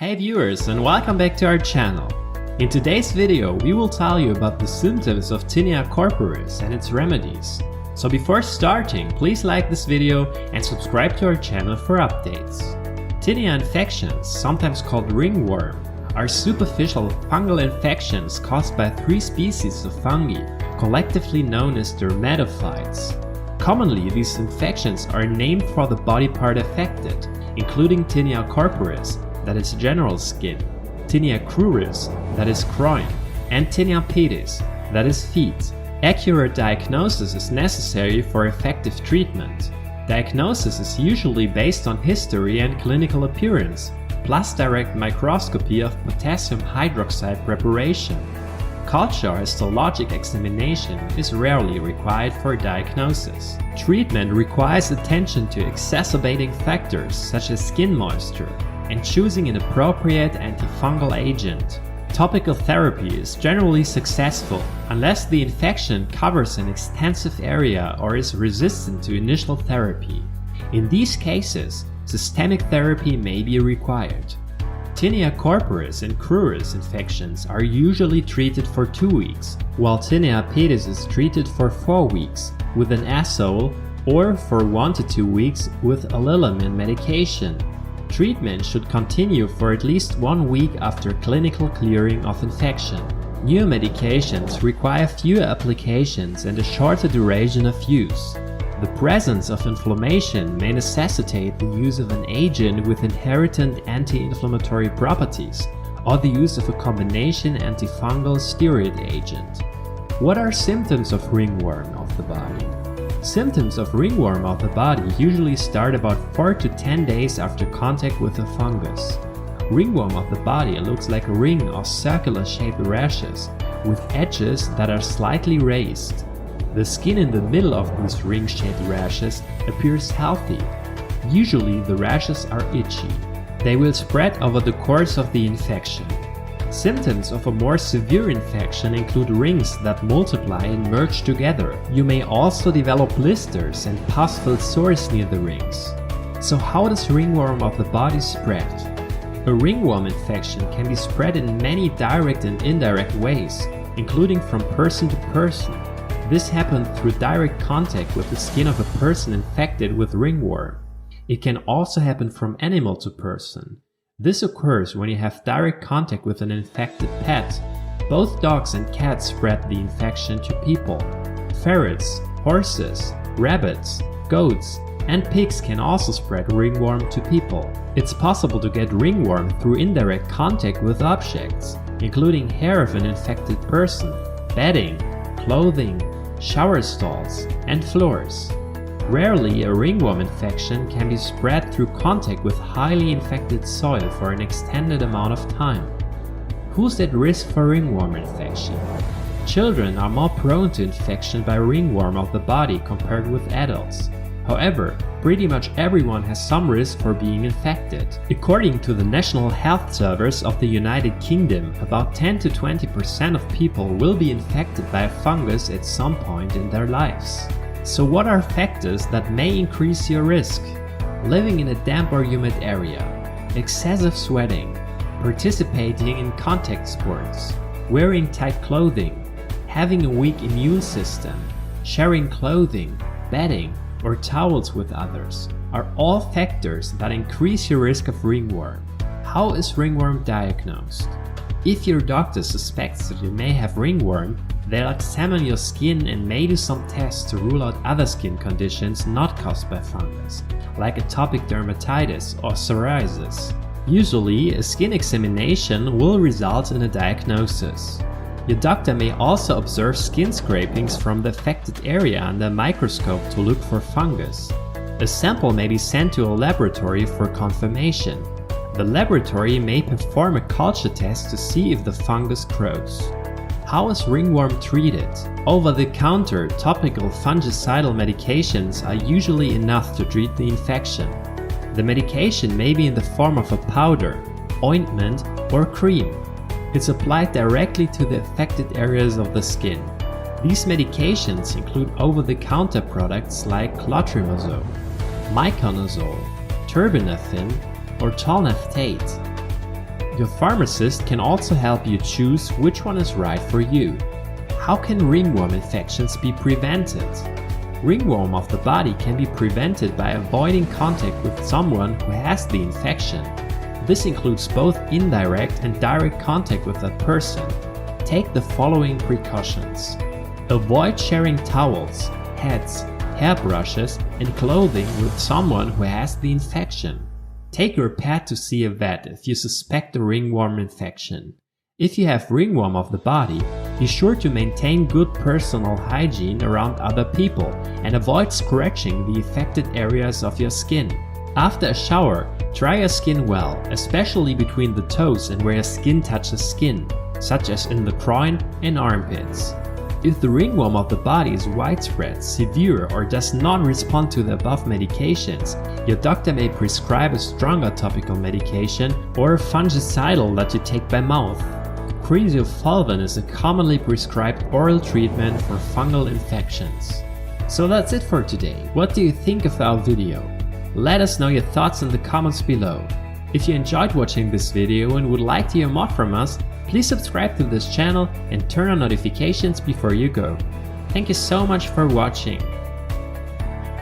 Hey viewers, and welcome back to our channel. In today's video we will tell you about the symptoms of Tinea corporis and its remedies. So before starting, please like this video and subscribe to our channel for updates. Tinea infections, sometimes called ringworm, are superficial fungal infections caused by three species of fungi, collectively known as Dermatophytes. Commonly, these infections are named for the body part affected, including Tinea corporis, that is general skin, Tinea cruris, that is groin, and Tinea pedis, that is feet. Accurate diagnosis is necessary for effective treatment. Diagnosis is usually based on history and clinical appearance, plus direct microscopy of potassium hydroxide preparation. Culture or histologic examination is rarely required for diagnosis. Treatment requires attention to exacerbating factors such as skin moisture and choosing an appropriate antifungal agent. Topical therapy is generally successful unless the infection covers an extensive area or is resistant to initial therapy. In these cases, systemic therapy may be required. Tinea corporis and cruris infections are usually treated for 2 weeks, while Tinea pedis is treated for 4 weeks with an azole or for 1 to 2 weeks with allilamin medication. Treatment should continue for at least 1 week after clinical clearing of infection. New medications require fewer applications and a shorter duration of use. The presence of inflammation may necessitate the use of an agent with inherent anti-inflammatory properties or the use of a combination antifungal steroid agent. What are symptoms of ringworm of the body? Symptoms of ringworm of the body usually start about 4 to 10 days after contact with a fungus. Ringworm of the body looks like a ring or circular-shaped rashes with edges that are slightly raised. The skin in the middle of these ring-shaped rashes appears healthy. Usually the rashes are itchy. They will spread over the course of the infection. Symptoms of a more severe infection include rings that multiply and merge together. You may also develop blisters and pus-filled sores near the rings. So how does ringworm of the body spread? A ringworm infection can be spread in many direct and indirect ways, including from person to person. This happens through direct contact with the skin of a person infected with ringworm. It can also happen from animal to person. This occurs when you have direct contact with an infected pet. Both dogs and cats spread the infection to people. Ferrets, horses, rabbits, goats, and pigs can also spread ringworm to people. It's possible to get ringworm through indirect contact with objects, including hair of an infected person, bedding, clothing, shower stalls, and floors. Rarely, a ringworm infection can be spread through contact with highly infected soil for an extended amount of time. Who's at risk for ringworm infection? Children are more prone to infection by ringworm of the body compared with adults. However, pretty much everyone has some risk for being infected. According to the National Health Service of the United Kingdom, about 10 to 20% of people will be infected by a fungus at some point in their lives. So what are factors that may increase your risk? Living in a damp or humid area, excessive sweating, participating in contact sports, wearing tight clothing, having a weak immune system, sharing clothing, bedding, or towels with others are all factors that increase your risk of ringworm. How is ringworm diagnosed? If your doctor suspects that you may have ringworm, they'll examine your skin and may do some tests to rule out other skin conditions not caused by fungus, like atopic dermatitis or psoriasis. Usually, a skin examination will result in a diagnosis. Your doctor may also observe skin scrapings from the affected area under a microscope to look for fungus. A sample may be sent to a laboratory for confirmation. The laboratory may perform a culture test to see if the fungus grows. How is ringworm treated? Over-the-counter topical fungicidal medications are usually enough to treat the infection. The medication may be in the form of a powder, ointment, or cream. It's applied directly to the affected areas of the skin. These medications include over-the-counter products like clotrimazole, miconazole, terbinafine, or tolnaftate. Your pharmacist can also help you choose which one is right for you. How can ringworm infections be prevented? Ringworm of the body can be prevented by avoiding contact with someone who has the infection. This includes both indirect and direct contact with that person. Take the following precautions. Avoid sharing towels, hats, hairbrushes, and clothing with someone who has the infection. Take your pet to see a vet if you suspect a ringworm infection. If you have ringworm of the body, be sure to maintain good personal hygiene around other people and avoid scratching the affected areas of your skin. After a shower, dry your skin well, especially between the toes and where your skin touches skin, such as in the groin and armpits. If the ringworm of the body is widespread, severe, or does not respond to the above medications, your doctor may prescribe a stronger topical medication or a fungicidal that you take by mouth. Cresofulvan is a commonly prescribed oral treatment for fungal infections. So that's it for today. What do you think of our video? Let us know your thoughts in the comments below. If you enjoyed watching this video and would like to hear more from us, please subscribe to this channel and turn on notifications before you go. Thank you so much for watching.